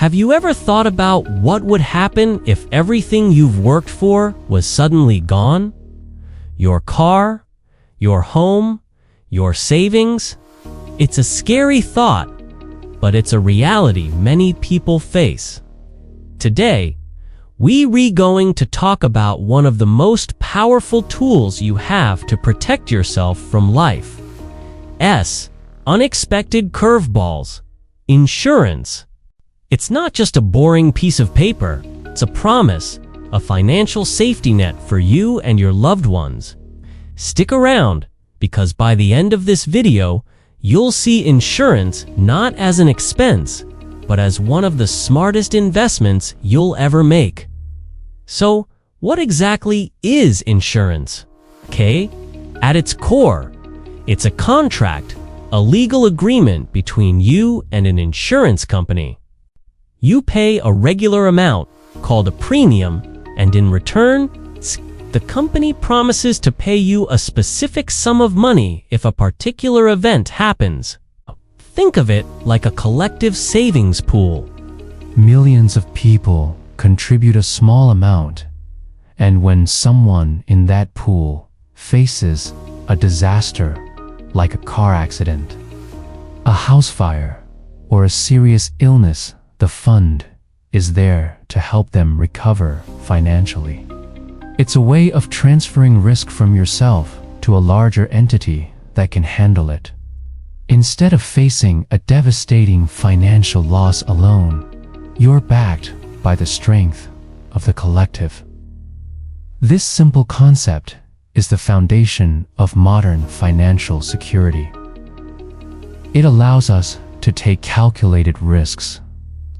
Have you ever thought about what would happen if everything you've worked for was suddenly gone? Your car, your home, your savings? It's a scary thought, but it's a reality many people face. Today, we're going to talk about one of the most powerful tools you have to protect yourself from life's unexpected curveballs: insurance. It's not just a boring piece of paper, it's a promise, a financial safety net for you and your loved ones. Stick around, because by the end of this video, you'll see insurance not as an expense, but as one of the smartest investments you'll ever make. So, what exactly is insurance? At its core, it's a contract, a legal agreement between you and an insurance company. You pay a regular amount, called a premium, and in return, the company promises to pay you a specific sum of money if a particular event happens. Think of it like a collective savings pool. Millions of people contribute a small amount, and when someone in that pool faces a disaster, like a car accident, a house fire, or a serious illness, the fund is there to help them recover financially. It's a way of transferring risk from yourself to a larger entity that can handle it. Instead of facing a devastating financial loss alone, you're backed by the strength of the collective. This simple concept is the foundation of modern financial security. It allows us to take calculated risks,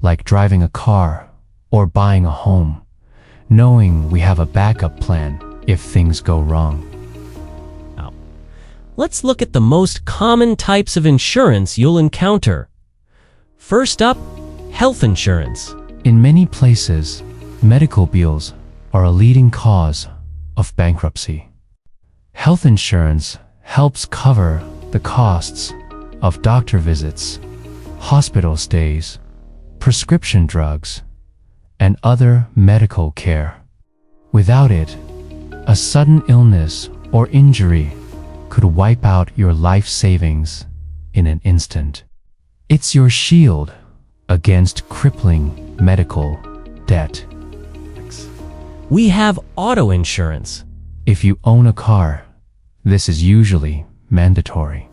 like driving a car or buying a home, knowing we have a backup plan if things go wrong. Now, let's look at the most common types of insurance you'll encounter. First up, health insurance. In many places, medical bills are a leading cause of bankruptcy. Health insurance helps cover the costs of doctor visits, hospital stays, prescription drugs, and other medical care. Without it, a sudden illness or injury could wipe out your life savings in an instant. It's your shield against crippling medical debt. We have auto insurance. If you own a car, this is usually mandatory.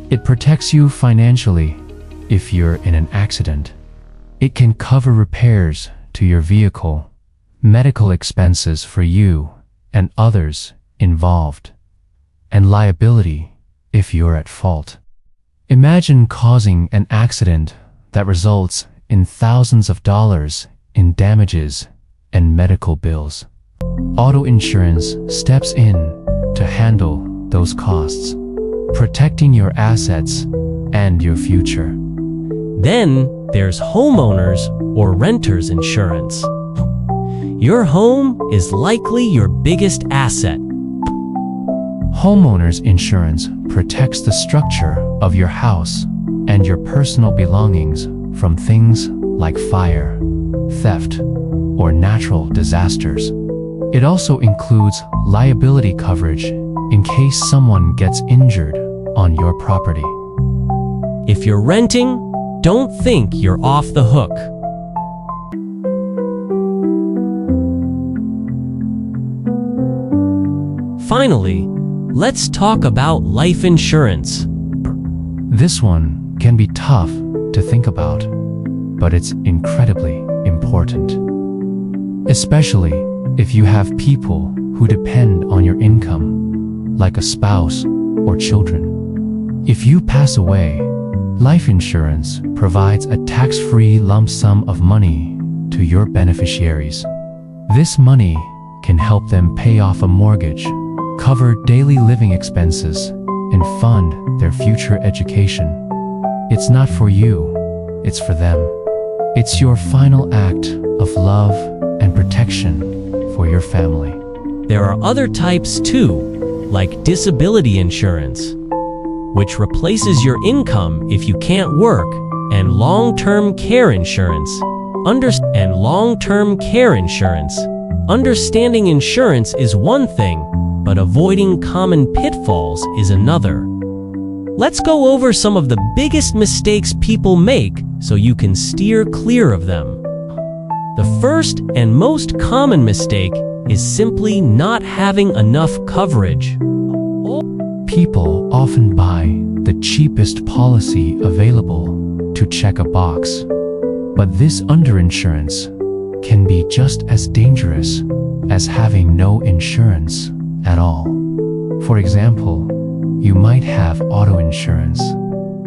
It protects you financially if you're in an accident. It can cover repairs to your vehicle, medical expenses for you and others involved, and liability if you're at fault. Imagine causing an accident that results in thousands of dollars in damages and medical bills. Auto insurance steps in to handle those costs, protecting your assets and your future. Then there's homeowners or renters insurance. Your home is likely your biggest asset. Homeowners insurance protects the structure of your house and your personal belongings from things like fire, theft, or natural disasters. It also includes liability coverage in case someone gets injured on your property. If you're renting, don't think you're off the hook. Finally, let's talk about life insurance. This one can be tough to think about, but it's incredibly important. Especially if you have people who depend on your income, like a spouse or children. If you pass away, life insurance provides a tax-free lump sum of money to your beneficiaries. This money can help them pay off a mortgage, cover daily living expenses, and fund their future education. It's not for you, it's for them. It's your final act of love and protection for your family. There are other types too, like disability insurance, which replaces your income if you can't work and long-term care insurance. Understanding insurance is one thing, but avoiding common pitfalls is another. Let's go over some of the biggest mistakes people make so you can steer clear of them. The first and most common mistake is simply not having enough coverage. People often buy the cheapest policy available to check a box, but this underinsurance can be just as dangerous as having no insurance at all. For example, you might have auto insurance,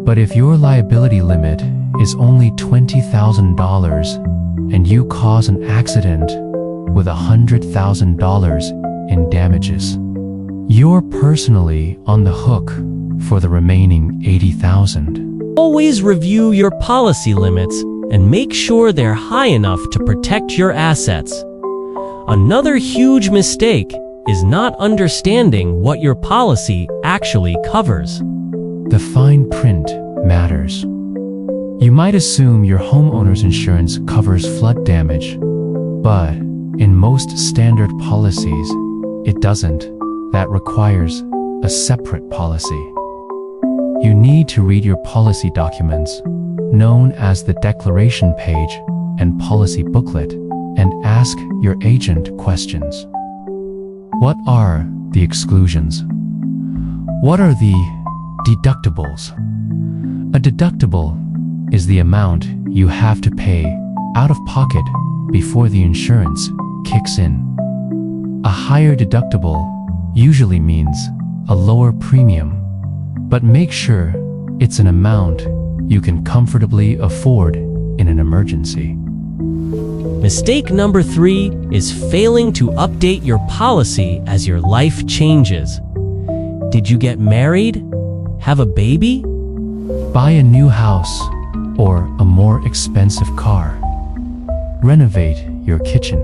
but if your liability limit is only $20,000 and you cause an accident with $100,000 in damages, you're personally on the hook for the remaining $80,000. Always review your policy limits and make sure they're high enough to protect your assets. Another huge mistake is not understanding what your policy actually covers. The fine print matters. You might assume your homeowner's insurance covers flood damage, but in most standard policies, it doesn't. That requires a separate policy. You need to read your policy documents, known as the declaration page and policy booklet, and ask your agent questions. What are the exclusions? What are the deductibles? A deductible is the amount you have to pay out of pocket before the insurance kicks in. A higher deductible usually means a lower premium, but make sure it's an amount you can comfortably afford in an emergency. Mistake number 3 is failing to update your policy as your life changes. Did you get married? Have a baby? Buy a new house or a more expensive car. Renovate your kitchen.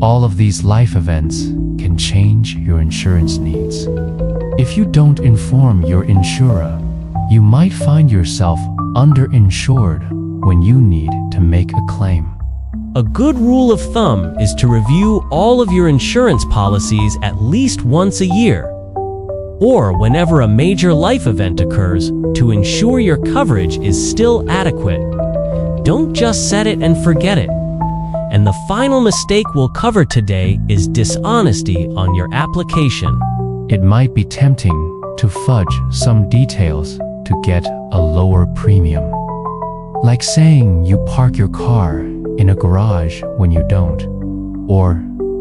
All of these life events can change your insurance needs. If you don't inform your insurer, you might find yourself underinsured when you need to make a claim. A good rule of thumb is to review all of your insurance policies at least once a year, or whenever a major life event occurs, to ensure your coverage is still adequate. Don't just set it and forget it. And the final mistake we'll cover today is dishonesty on your application. It might be tempting to fudge some details to get a lower premium. Like saying you park your car in a garage when you don't, or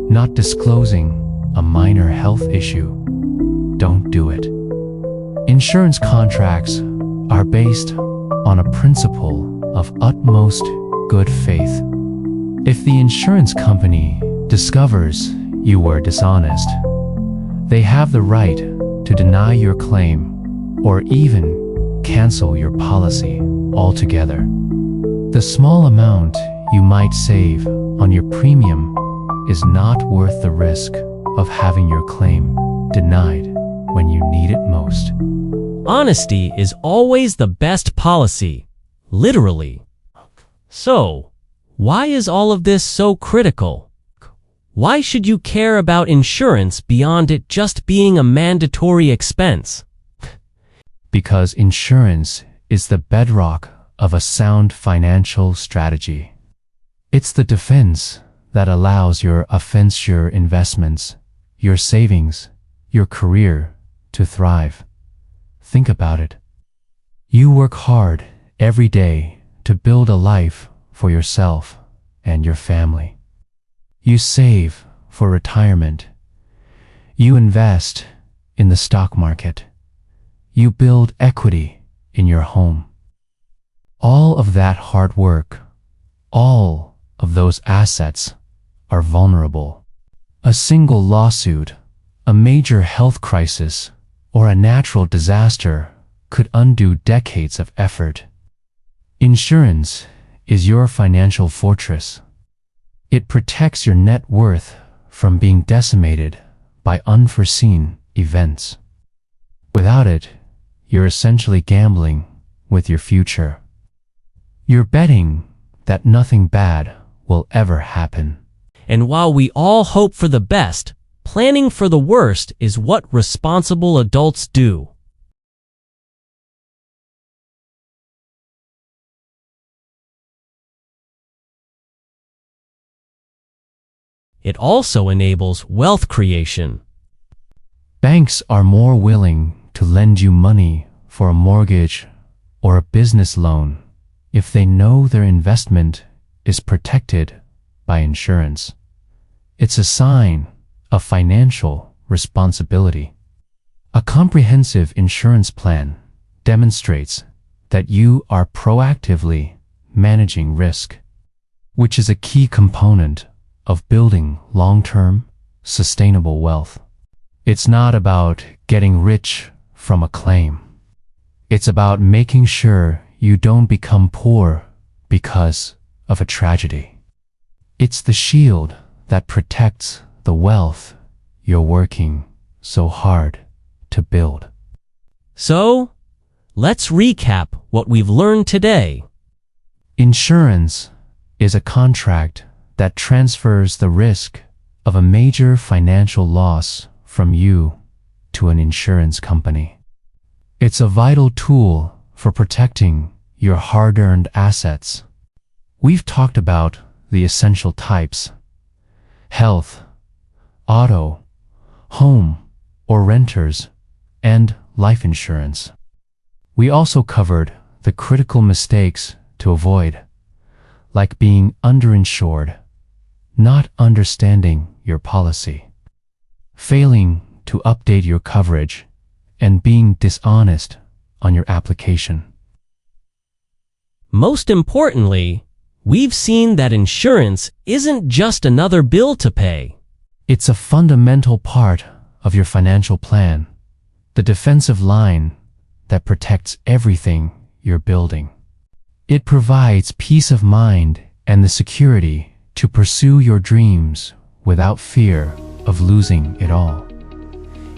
not disclosing a minor health issue. Don't do it. Insurance contracts are based on a principle of utmost good faith. If the insurance company discovers you were dishonest, they have the right to deny your claim or even cancel your policy altogether. The small amount you might save on your premium is not worth the risk of having your claim denied when you need it most. Honesty is always the best policy, literally. So, why is all of this so critical? Why should you care about insurance beyond it just being a mandatory expense? Because insurance is the bedrock of a sound financial strategy. It's the defense that allows your offensive investments, your savings, your career to thrive. Think about it. You work hard every day to build a life for yourself and your family. You save for retirement. You invest in the stock market. You build equity in your home. All of that hard work, all of those assets are vulnerable. A single lawsuit, a major health crisis, or a natural disaster could undo decades of effort. Insurance is your financial fortress. It protects your net worth from being decimated by unforeseen events. Without it, you're essentially gambling with your future. You're betting that nothing bad will ever happen. And while we all hope for the best, planning for the worst is what responsible adults do. It also enables wealth creation. Banks are more willing to lend you money for a mortgage or a business loan if they know their investment is protected by insurance. It's a sign of financial responsibility. A comprehensive insurance plan demonstrates that you are proactively managing risk, which is a key component of building long-term, sustainable wealth. It's not about getting rich from a claim. It's about making sure you don't become poor because of a tragedy. It's the shield that protects the wealth you're working so hard to build. So, let's recap what we've learned today. Insurance is a contract that transfers the risk of a major financial loss from you to an insurance company. It's a vital tool for protecting your hard-earned assets. We've talked about the essential types: health, auto, home or renters, and life insurance. We also covered the critical mistakes to avoid, like being underinsured, not understanding your policy, failing to update your coverage, and being dishonest on your application. Most importantly, we've seen that insurance isn't just another bill to pay. It's a fundamental part of your financial plan, the defensive line that protects everything you're building. It provides peace of mind and the security to pursue your dreams without fear of losing it all.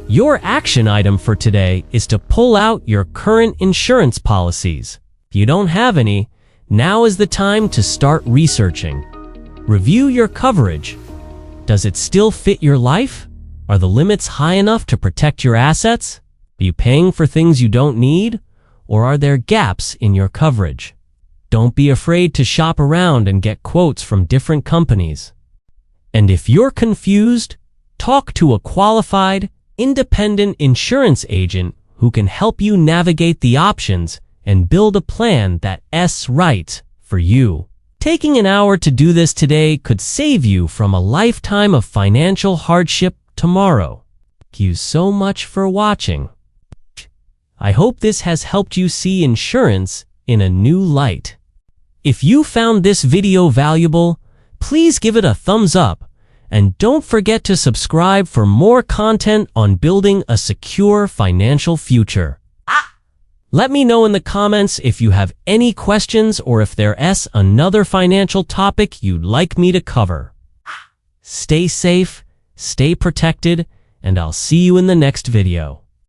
Your action item for today is to pull out your current insurance policies. If you don't have any, now is the time to start researching. Review your coverage. Does it still fit your life? Are the limits high enough to protect your assets? Are you paying for things you don't need? Or are there gaps in your coverage? Don't be afraid to shop around and get quotes from different companies. And if you're confused, talk to a qualified, independent insurance agent who can help you navigate the options and build a plan that's right for you. Taking an hour to do this today could save you from a lifetime of financial hardship tomorrow. Thank you so much for watching. I hope this has helped you see insurance in a new light. If you found this video valuable, please give it a thumbs up and don't forget to subscribe for more content on building a secure financial future. Let me know in the comments if you have any questions or if there's another financial topic you'd like me to cover. Stay safe, stay protected, and I'll see you in the next video.